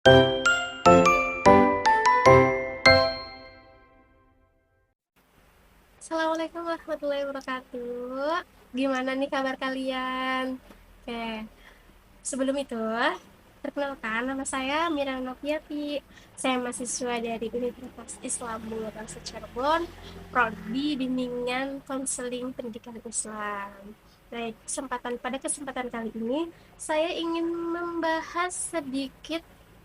Assalamualaikum warahmatullahi wabarakatuh. Gimana nih kabar kalian? Oke, sebelum itu, perkenalkan nama saya Mira Noviati. Saya mahasiswa dari Universitas Islam Bangsa Cirebon, Prodi Bimbingan Konseling Pendidikan Islam. Baik, pada kesempatan kali ini saya ingin membahas sedikit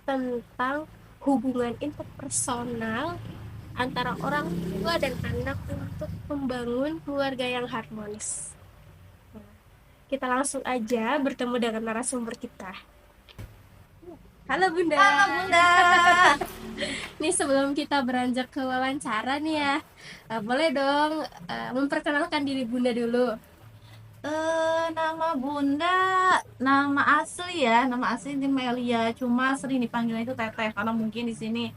tentang hubungan interpersonal antara orang tua dan anak untuk membangun keluarga yang harmonis. Nah, kita langsung aja bertemu dengan narasumber kita. Halo Bunda. Halo Bunda. Nih sebelum kita beranjak ke wawancara nih ya, boleh dong memperkenalkan diri Bunda dulu. Nama Bunda, nama asli ya, nama asli di Melia. Cuma sering dipanggilnya itu Teteh karena mungkin di sini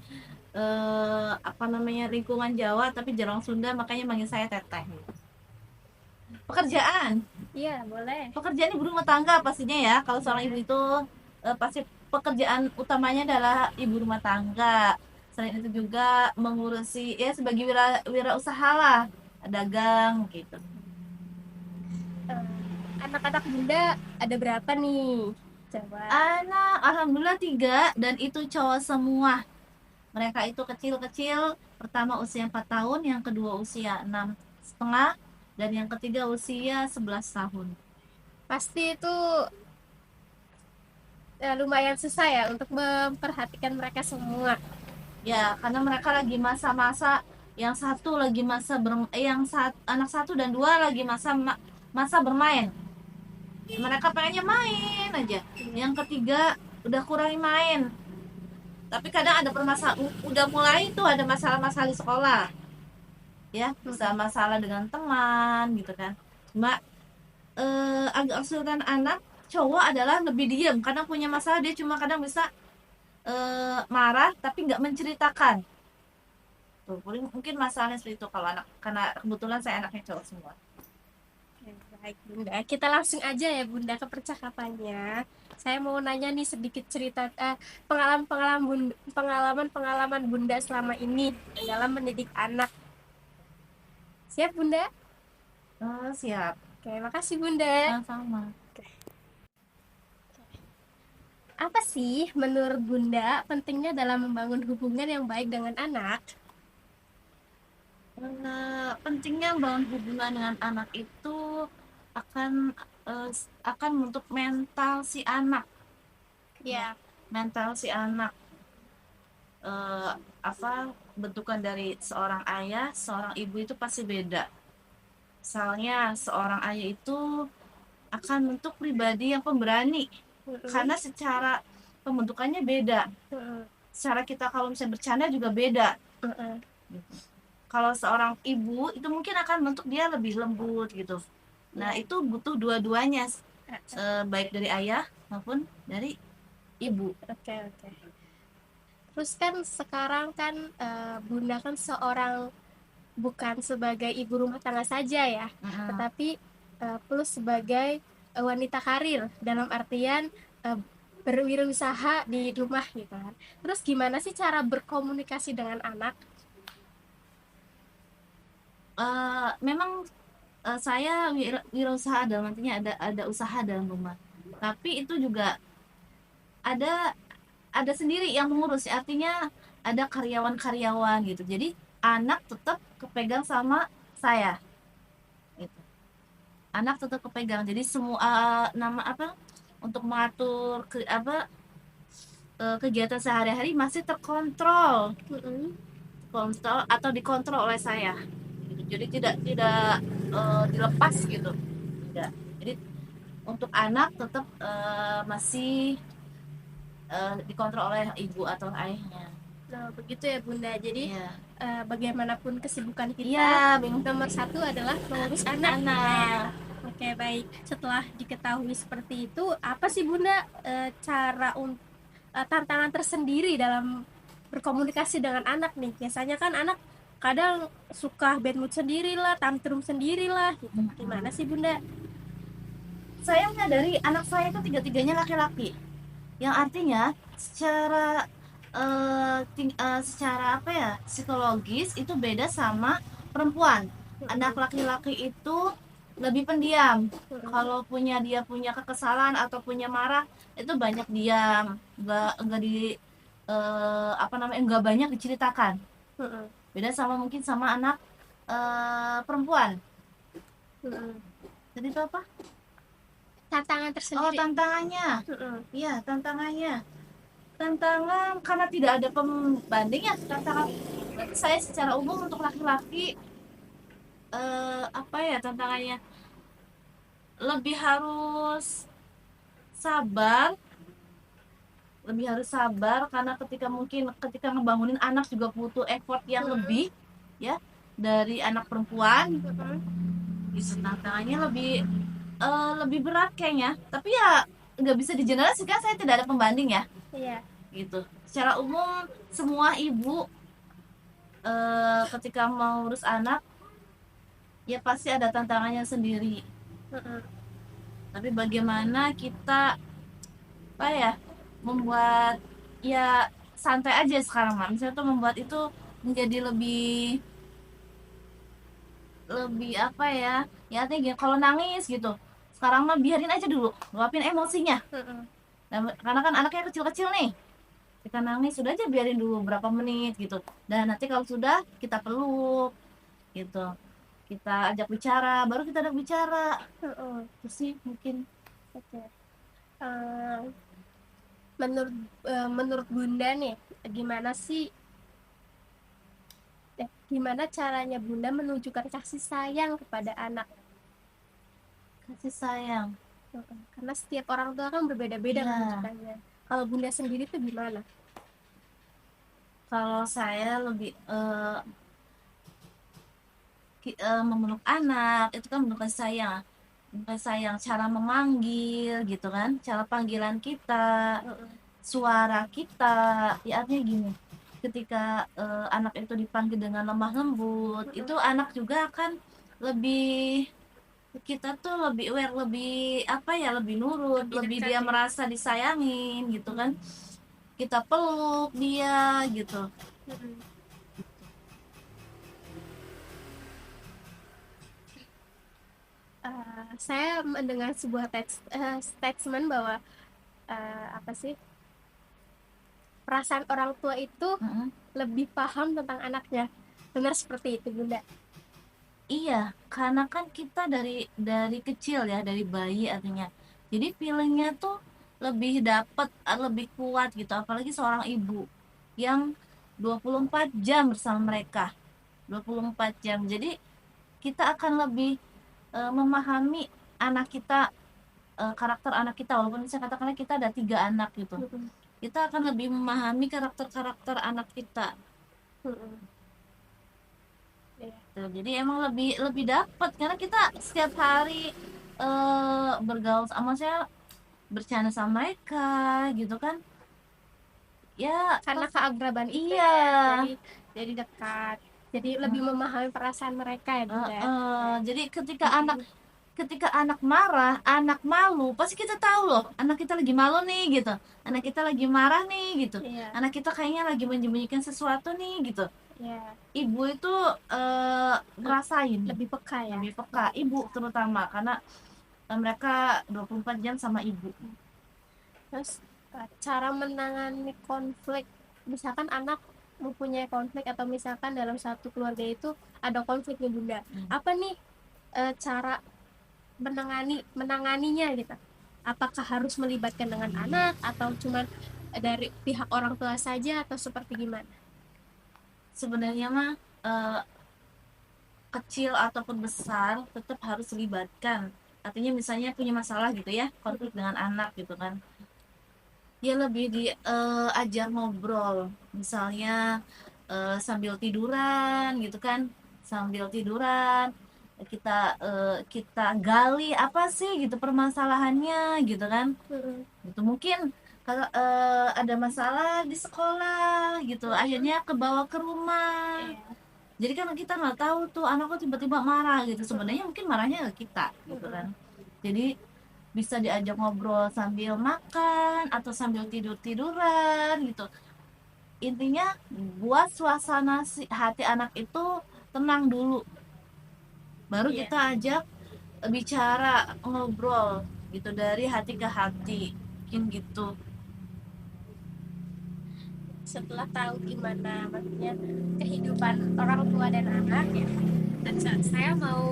apa namanya lingkungan Jawa tapi jarang Sunda, makanya manggil saya Teteh. Pekerjaan, Iya, boleh. pekerjaan ibu rumah tangga pastinya ya. Kalau seorang ibu itu pasti pekerjaan utamanya adalah ibu rumah tangga. Selain itu juga mengurusi ya sebagai wirausaha lah, dagang gitu. Eh, Anak-anak Bunda ada berapa nih? Coba. Anak, alhamdulillah 3 dan itu cowok semua. Mereka itu kecil-kecil, pertama usia 4 tahun, yang kedua usia 6,5, dan yang ketiga usia 11 tahun. Pasti itu lumayan susah ya untuk memperhatikan mereka semua. Ya, karena mereka lagi masa-masa yang satu lagi masa anak satu dan dua lagi masa bermain. Mereka pengennya main aja. Yang ketiga udah kurangi main. Tapi kadang ada permasalahan, udah mulai tuh ada masalah-masalah di sekolah. Ya, bisa masalah dengan teman gitu kan. Cuma agak kesulitan anak cowok adalah lebih diam, kadang punya masalah dia cuma kadang bisa marah tapi nggak menceritakan tuh. Mungkin masalahnya seperti itu kalau anak, karena kebetulan saya anaknya cowok semua. Baik Bunda, kita langsung aja ya Bunda ke percakapannya. Saya mau nanya nih sedikit cerita pengalaman-pengalaman Bunda selama ini dalam mendidik anak. Siap Bunda? Siap. Oke, makasih Bunda. Sama. Apa sih menurut Bunda pentingnya dalam membangun hubungan yang baik dengan anak? Pentingnya membangun hubungan dengan anak itu akan akan untuk mental si anak ya. Ya, Mental si anak, apa bentukan dari seorang ayah seorang ibu itu pasti beda. Misalnya seorang ayah itu akan bentuk pribadi yang pemberani karena secara pembentukannya beda. Secara kita kalau misalnya bercanda juga beda. Kalau seorang ibu itu mungkin akan bentuk dia lebih lembut gitu. Nah, itu butuh dua-duanya, baik dari ayah maupun dari ibu. oke. Terus kan sekarang kan Bunda kan seorang bukan sebagai ibu rumah tangga saja ya, tetapi plus sebagai wanita karir dalam artian berwirausaha di rumah gitu kan. Terus gimana sih cara berkomunikasi dengan anak? Memang saya wirausaha dalam artinya ada usaha dalam rumah. Tapi itu juga ada sendiri yang mengurus, artinya ada karyawan-karyawan gitu. Jadi anak tetap kepegang sama saya gitu. Anak tetap kepegang. Jadi semua nama apa untuk mengatur kegiatan sehari-hari masih terkontrol. Kontrol atau dikontrol oleh saya gitu. Jadi tidak dilepas gitu, tidak. Jadi untuk anak tetap masih dikontrol oleh ibu atau ayahnya. Nah, begitu ya Bunda. Jadi Iya. Bagaimanapun kesibukan kita, Iya, nomor satu adalah mengurus anak. Oke, baik. Setelah diketahui seperti itu, apa sih Bunda tantangan tersendiri dalam berkomunikasi dengan anak nih? Biasanya kan anak kadang suka bad mood sendirilah, tantrum sendirilah gitu. Gimana sih Bunda? Saya menyadari anak saya itu tiga-tiganya laki-laki. yang artinya secara secara apa ya, psikologis itu beda sama perempuan. Anak laki-laki itu lebih pendiam. Kalau dia punya kekesalan atau punya marah, itu banyak diam, nggak di apa namanya, nggak banyak diceritakan. Beda sama mungkin sama anak perempuan. Jadi itu apa? Tantangan Oh, tersendiri. tantangannya. Iya, tantangannya. Tantangan karena tidak ada pembanding ya, tantangan. Berarti saya secara umum untuk laki-laki apa ya tantangannya? Lebih harus sabar, karena ketika ngebangunin anak juga butuh effort yang lebih ya dari anak perempuan. Gitu, tantangannya lebih berat kayaknya, tapi ya nggak bisa digeneralisasikan, saya tidak ada pembanding ya. Iya. Gitu, secara umum semua ibu ketika mau urus anak ya pasti ada tantangannya sendiri. Tapi bagaimana kita apa ya membuat ya santai aja sekarang mah, misalnya tuh membuat itu menjadi lebih apa ya, ya artinya gini, kalau nangis gitu sekarang mah biarin aja dulu, luapin emosinya. Nah, karena kan anaknya kecil-kecil nih, kita nangis sudah aja biarin dulu berapa menit gitu, dan nanti kalau sudah kita peluk gitu, kita ajak bicara, baru kita ajak bicara. Itu sih mungkin. Oke. Menurut Bunda nih, gimana caranya Bunda menunjukkan kasih sayang kepada anak? Kasih sayang, Karena setiap orang tua kan berbeda-beda Iya. menunjukkannya. Kalau Bunda sendiri tuh gimana? Kalau saya lebih memeluk anak itu kan bentuk kasih sayang. Cara memanggil gitu kan, cara panggilan kita, suara kita, ya artinya gini, ketika anak itu dipanggil dengan lemah lembut, itu anak juga akan lebih, kita tuh lebih aware, lebih apa ya, lebih nurut, lebih dia merasa disayangin gitu kan, kita peluk dia gitu. Saya mendengar sebuah statement bahwa apa sih, perasaan orang tua itu lebih paham tentang anaknya. Benar seperti itu, Bunda? Iya, karena kan kita dari kecil ya, dari bayi artinya. Jadi feelingnya tuh lebih dapet, lebih kuat gitu. Apalagi seorang ibu yang 24 jam bersama mereka. 24 jam. Jadi kita akan lebih memahami anak kita, karakter anak kita. Walaupun misalnya katakanlah kita ada 3 anak gitu. Kita akan lebih memahami karakter anak kita. Tuh, jadi emang lebih dapat karena kita setiap hari bergaul sama, saya bercanda sama mereka gitu kan ya, Karena keakraban itu iya ya, jadi dekat, jadi lebih memahami perasaan mereka ya, Bunda. jadi ketika anak marah, anak malu, pasti kita tahu loh anak kita lagi malu nih gitu, anak kita lagi marah nih gitu, anak kita kayaknya lagi menyembunyikan sesuatu nih gitu. Ibu itu ngerasain, lebih peka ya, lebih peka, ibu terutama, karena mereka 24 jam sama ibu. Terus cara menangani konflik, misalkan anak mempunyai konflik atau misalkan dalam satu keluarga itu ada konflik nih, Bunda. Apa nih cara menanganinya gitu? Apakah harus melibatkan dengan anak atau cuman dari pihak orang tua saja atau seperti gimana? Sebenarnya mah kecil ataupun besar tetap harus libatkan. Artinya misalnya punya masalah gitu ya, konflik dengan anak gitu kan, ya lebih diajar ngobrol, misalnya sambil tiduran gitu kan, kita gali apa sih gitu permasalahannya gitu kan. Gitu mungkin kalau ada masalah di sekolah gitu, akhirnya kebawa ke rumah. Jadi kan kita nggak tahu tuh anakku tiba-tiba marah gitu, sebenarnya mungkin marahnya ke kita gitu kan. Jadi bisa diajak ngobrol sambil makan atau sambil tidur-tiduran gitu. Intinya buat suasana hati anak itu tenang dulu, baru Iya. kita ajak bicara, ngobrol gitu dari hati ke hati, mungkin gitu. Setelah tahu gimana maksudnya kehidupan orang tua dan anak ya, dan saya mau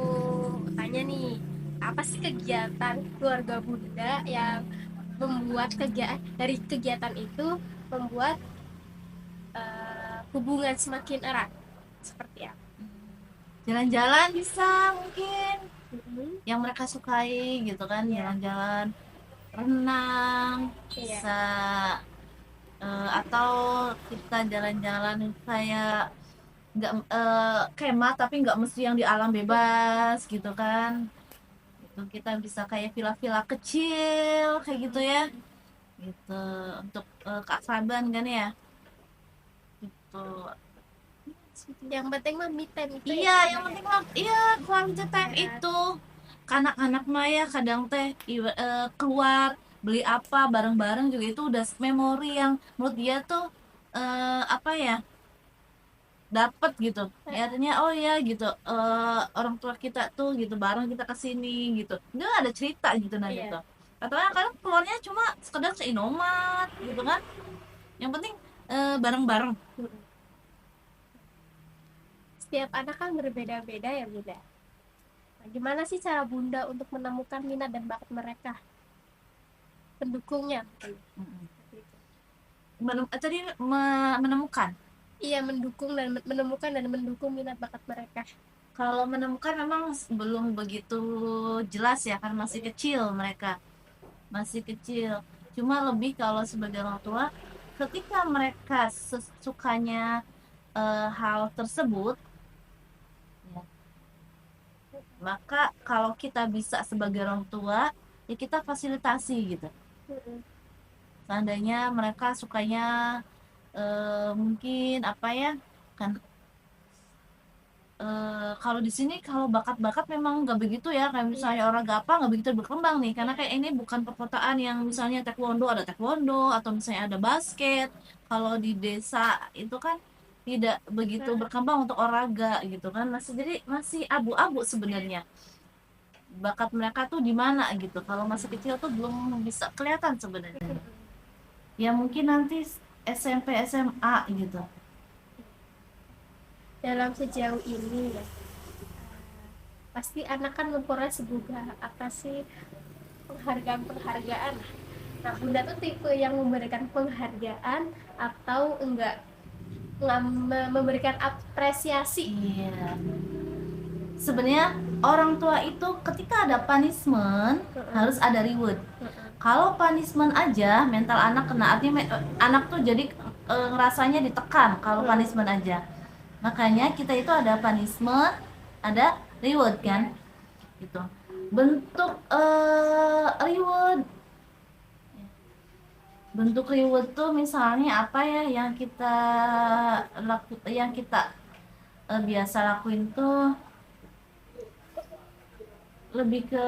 tanya nih, apa sih kegiatan keluarga Bunda yang membuat kegiatan dari kegiatan itu membuat hubungan semakin erat, seperti apa? Jalan-jalan bisa mungkin Mhm. yang mereka sukai gitu kan, Iya. jalan-jalan, renang Iya. bisa, atau kita jalan-jalan kayak nggak kemah tapi nggak mesti yang di alam bebas gitu kan. Itu kita bisa kayak villa-villa kecil kayak gitu ya, gitu, untuk keakraban kan ya, gitu. Yang penting mah me time itu ya Iya, yang Bunda ya. penting mah iya quality time Ya. itu. Anak-anak mah ya kadang teh keluar beli apa bareng-bareng juga itu udah memori yang menurut dia tuh apa ya, dapat gitu. Ya artinya oh ya gitu, orang tua kita tuh gitu bareng kita ke sini gitu. Dia ada cerita gitu nah Iya. gitu. Atau kadang keluarnya cuma sekedar ke Indomaret gitu kan. Yang penting bareng-bareng. Setiap anak kan berbeda-beda ya Bunda. Nah, gimana sih cara Bunda untuk menemukan minat dan bakat mereka, pendukungnya mungkin? Mm-mm. Seperti itu. Tadi menemukan. Iya, mendukung dan menemukan dan mendukung minat bakat mereka. Kalau menemukan memang belum begitu jelas ya, kan masih Iya. kecil mereka, masih kecil. Cuma lebih kalau sebagai orang tua, ketika mereka sukanya hal tersebut, ya, maka kalau kita bisa sebagai orang tua, ya kita fasilitasi gitu. Mm-mm. Seandainya mereka sukanya mungkin apa ya, kan kalau di sini kalau bakat-bakat memang nggak begitu ya, kayak misalnya Iya. orang Gapa nggak begitu berkembang nih, karena Iya. kayak ini bukan perkotaan yang misalnya taekwondo ada taekwondo atau misalnya ada basket. Kalau di desa itu kan tidak begitu Nah, berkembang untuk olahraga gitu kan, masih jadi masih abu-abu sebenarnya bakat mereka tuh di mana gitu. Kalau masih kecil tuh belum bisa kelihatan sebenarnya. Ya mungkin nanti SMP SMA gitu. dalam sejauh ini ya, pasti anak kan memperoleh sebuah apa sih, penghargaan-penghargaan. Nah, Bunda tuh tipe yang memberikan penghargaan atau enggak memberikan apresiasi? Iya. Sebenarnya orang tua itu ketika ada punishment harus ada reward. Kalau punishment aja mental anak kena, artinya anak tuh jadi ngerasanya ditekan kalau punishment aja. Makanya kita itu ada punishment, ada reward kan, gitu. Bentuk reward, bentuk reward tuh misalnya apa ya yang kita yang kita biasa lakuin tuh lebih ke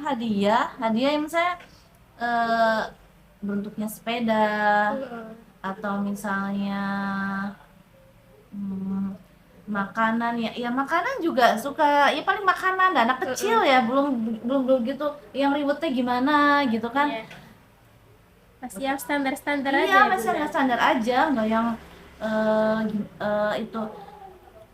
hadiah, hadiah yang misalnya eh, bentuknya sepeda atau misalnya hmm, makanan ya, ya makanan juga suka ya, paling makanan dan anak kecil ya belum belum begitu yang ribetnya gimana gitu kan. Iya. Masih yang standar-standar aja Iya ya masih Bunda. nggak standar aja, nggak yang itu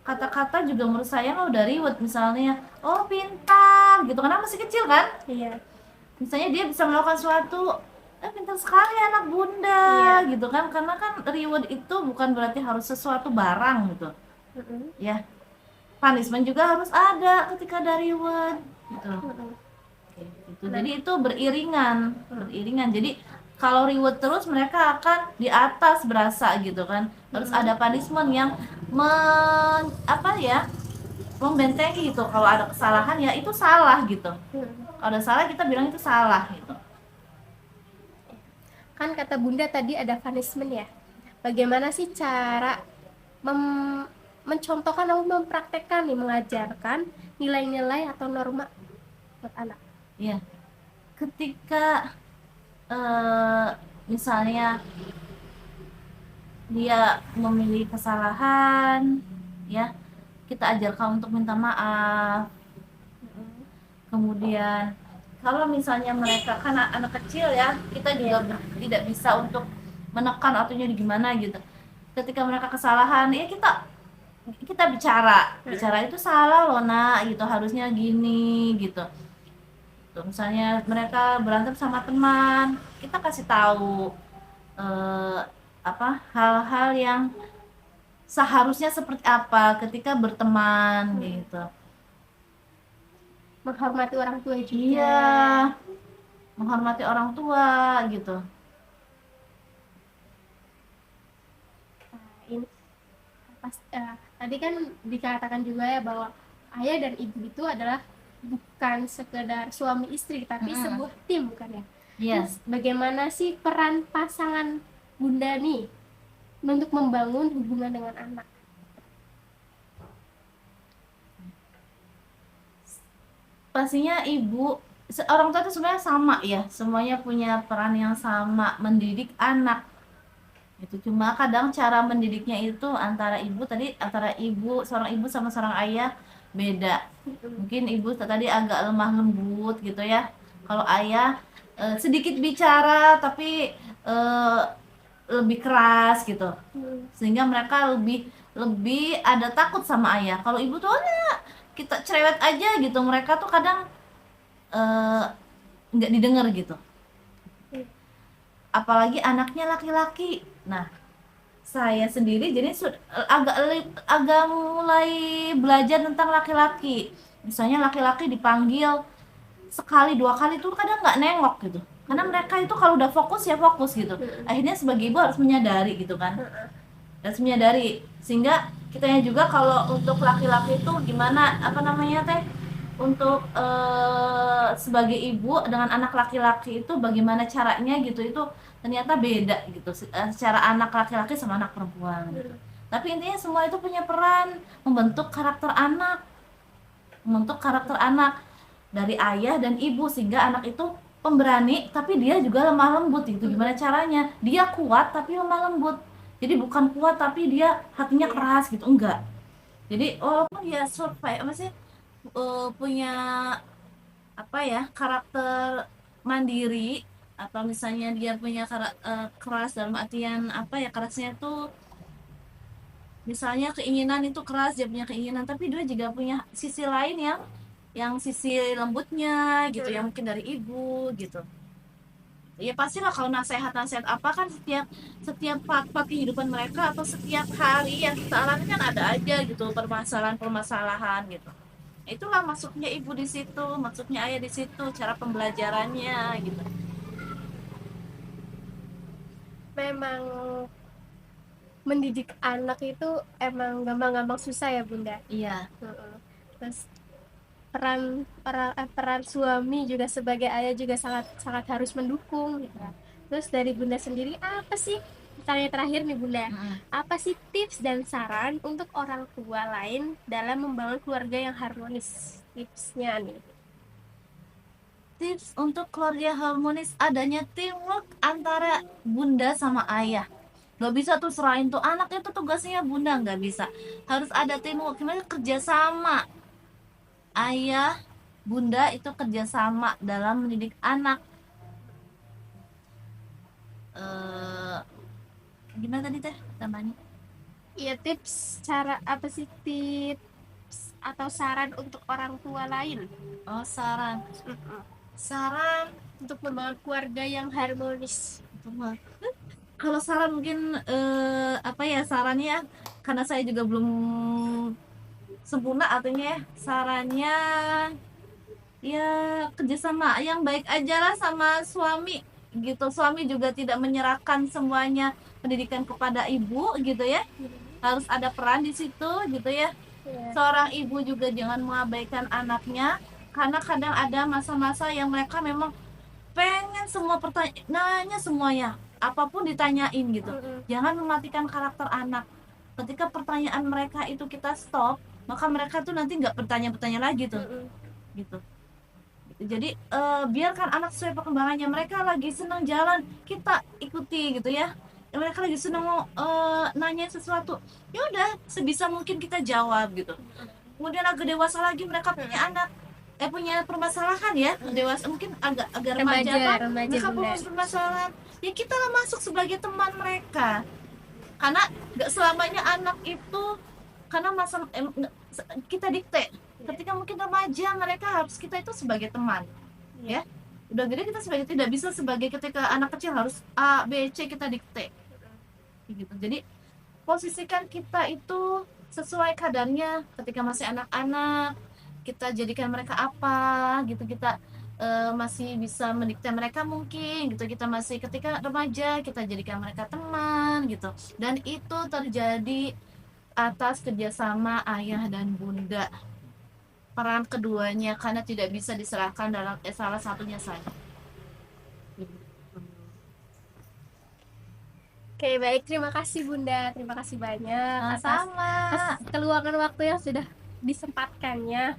kata-kata juga menurut saya mah udah ribet, misalnya oh pintar gitu karena masih kecil kan, Iya. misalnya dia bisa melakukan suatu pintar sekali anak bunda Iya. gitu kan, karena kan reward itu bukan berarti harus sesuatu barang gitu ya, punishment juga harus ada ketika ada reward gitu. Oke, gitu. Jadi itu beriringan jadi kalau reward terus mereka akan di atas berasa gitu kan, harus ada punishment yang apa ya, membentengi gitu. Kalau ada kesalahan ya itu salah gitu, kalau ada salah kita bilang itu salah gitu. Kan kata Bunda tadi ada punishment ya. Bagaimana sih cara mencontohkan atau mempraktekkan nih, mengajarkan nilai-nilai atau norma buat anak? Iya, ketika misalnya dia memiliki kesalahan, ya kita ajarkan untuk minta maaf. Kemudian kalau misalnya mereka kan anak kecil ya, kita juga tidak bisa untuk menekan atau jadi gimana gitu. Ketika mereka kesalahan, ya kita bicara itu salah loh nak, gitu, harusnya gini gitu. Tuh, misalnya mereka berantem sama teman, kita kasih tahu hal-hal yang seharusnya seperti apa ketika berteman gitu. Menghormati orang tua juga. Iya, menghormati orang tua gitu. Ini tadi kan dikatakan juga ya bahwa ayah dan ibu itu adalah bukan sekedar suami istri tapi sebuah tim, bukan ya? Yes. Bagaimana sih peran pasangan bunda nih untuk membangun hubungan dengan anak? Pastinya orang tua itu sebenarnya sama ya, semuanya punya peran yang sama mendidik anak. Itu cuma kadang cara mendidiknya itu antara seorang ibu sama seorang ayah beda. Mungkin ibu tadi agak lemah lembut gitu ya. Kalau ayah sedikit bicara tapi lebih keras gitu. Sehingga mereka lebih ada takut sama ayah. Kalau ibu tuh kita cerewet aja gitu, mereka tuh kadang nggak didengar gitu. Apalagi anaknya laki-laki. Nah, saya sendiri jadi agak mulai belajar tentang laki-laki. Misalnya laki-laki dipanggil sekali 2 kali tuh kadang nggak nengok gitu, karena mereka itu kalau udah fokus ya fokus gitu. Akhirnya sebagai ibu harus menyadari gitu kan, sehingga kitanya juga kalau untuk laki-laki itu gimana untuk sebagai ibu dengan anak laki-laki itu bagaimana caranya gitu, itu ternyata beda gitu secara anak laki-laki sama anak perempuan gitu. Tapi intinya semua itu punya peran membentuk karakter anak dari ayah dan ibu, sehingga anak itu pemberani tapi dia juga lemah lembut gitu. Gimana caranya dia kuat tapi lemah lembut, jadi bukan kuat tapi dia hatinya keras gitu, enggak. Jadi walaupun dia punya karakter mandiri, atau misalnya dia punya keras dalam artian kerasnya tuh misalnya keinginan itu keras, dia punya keinginan, tapi dia juga punya sisi lain yang sisi lembutnya gitu, yang mungkin dari ibu gitu. Ya pastilah kalau nasihat apa kan setiap part kehidupan mereka atau setiap hari yang kita alami kan ada aja gitu permasalahan gitu. Itulah masuknya ibu di situ, masuknya ayah di situ, cara pembelajarannya gitu. Memang mendidik anak itu emang gampang-gampang susah ya bunda. Iya. Terus peran suami juga sebagai ayah juga sangat sangat harus mendukung gitu. Terus dari bunda sendiri apa sih, misalnya terakhir nih bunda, apa sih tips dan saran untuk orang tua lain dalam membangun keluarga yang harmonis? Tipsnya nih. Tips untuk keluarga harmonis, adanya teamwork antara bunda sama ayah. Gak bisa tuh serahin tuh anak itu tugasnya bunda, nggak bisa. Harus ada teamwork, gimana kerjasama. Ayah, bunda itu kerjasama dalam mendidik anak. Gimana tadi teh tambahannya? Iya, tips cara apa sih, tips atau saran untuk orang tua lain? Oh, saran Untuk membangun keluarga yang harmonis. Kalau saran mungkin sarannya, karena saya juga belum sempurna artinya sarannya ya kerjasama yang baik aja lah sama suami gitu. Suami juga tidak menyerahkan semuanya pendidikan kepada ibu gitu ya, harus ada peran di situ gitu ya. Seorang ibu juga jangan mengabaikan anaknya, karena kadang ada masa-masa yang mereka memang pengen semua nanya semuanya, apapun ditanyain gitu. Jangan mematikan karakter anak. ketika pertanyaan mereka itu kita stop, maka mereka tuh nanti nggak bertanya-bertanya lagi tuh, gitu. Jadi biarkan anak sesuai perkembangannya. Mereka lagi senang jalan, kita ikuti gitu ya. Mereka lagi senang nanya sesuatu, ya udah sebisa mungkin kita jawab gitu. Kemudian agak dewasa lagi mereka punya anak, punya permasalahan ya, dewasa mungkin agak remaja apa, mereka punya permasalahan, ya kita lah masuk sebagai teman mereka. Karena nggak selamanya anak itu karena masa kita dikte. Ketika mungkin remaja mereka harus kita itu sebagai teman, ya. Udah gede kita sebagai tidak bisa sebagai ketika anak kecil harus A B C kita dikte, gitu. Jadi posisikan kita itu sesuai kadarnya. Ketika masih anak-anak kita jadikan mereka apa gitu, kita masih bisa mendikte mereka mungkin gitu. Kita masih ketika remaja kita jadikan mereka teman gitu, dan itu terjadi atas kerjasama ayah dan bunda, peran keduanya, karena tidak bisa diserahkan dalam salah satunya saja. Oke, baik. Terima kasih Bunda. Terima kasih banyak atas Sama. keluangan waktu yang sudah disempatkannya.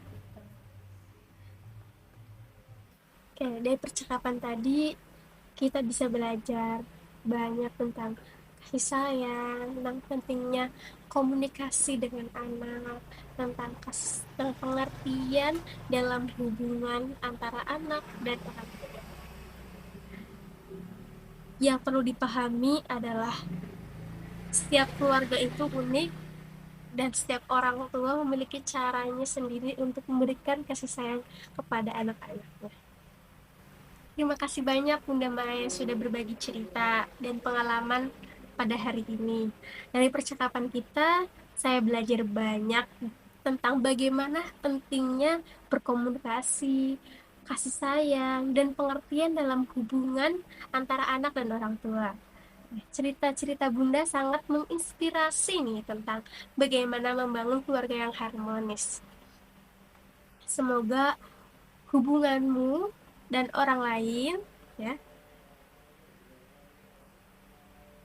Oke, dari percakapan tadi kita bisa belajar banyak tentang kasih sayang, tentang pentingnya komunikasi dengan anak, tentang pengertian dalam hubungan antara anak dan orang tua. Yang perlu dipahami adalah setiap keluarga itu unik dan setiap orang tua memiliki caranya sendiri untuk memberikan kasih sayang kepada anak-anaknya. Terima kasih banyak Bunda Maya sudah berbagi cerita dan pengalaman pada hari ini. Dari percakapan kita, saya belajar banyak tentang bagaimana pentingnya berkomunikasi, kasih sayang, dan pengertian dalam hubungan antara anak dan orang tua. Cerita-cerita Bunda sangat menginspirasi nih tentang bagaimana membangun keluarga yang harmonis. Semoga hubunganmu dan orang lain ya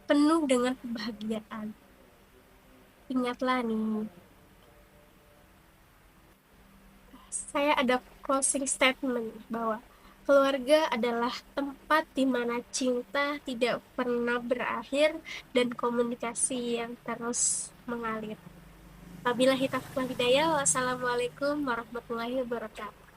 penuh dengan kebahagiaan. Ingatlah nih, saya ada closing statement bahwa keluarga adalah tempat di mana cinta tidak pernah berakhir dan komunikasi yang terus mengalir. Wabillahi taufiq wal hidayah. Wassalamualaikum warahmatullahi wabarakatuh.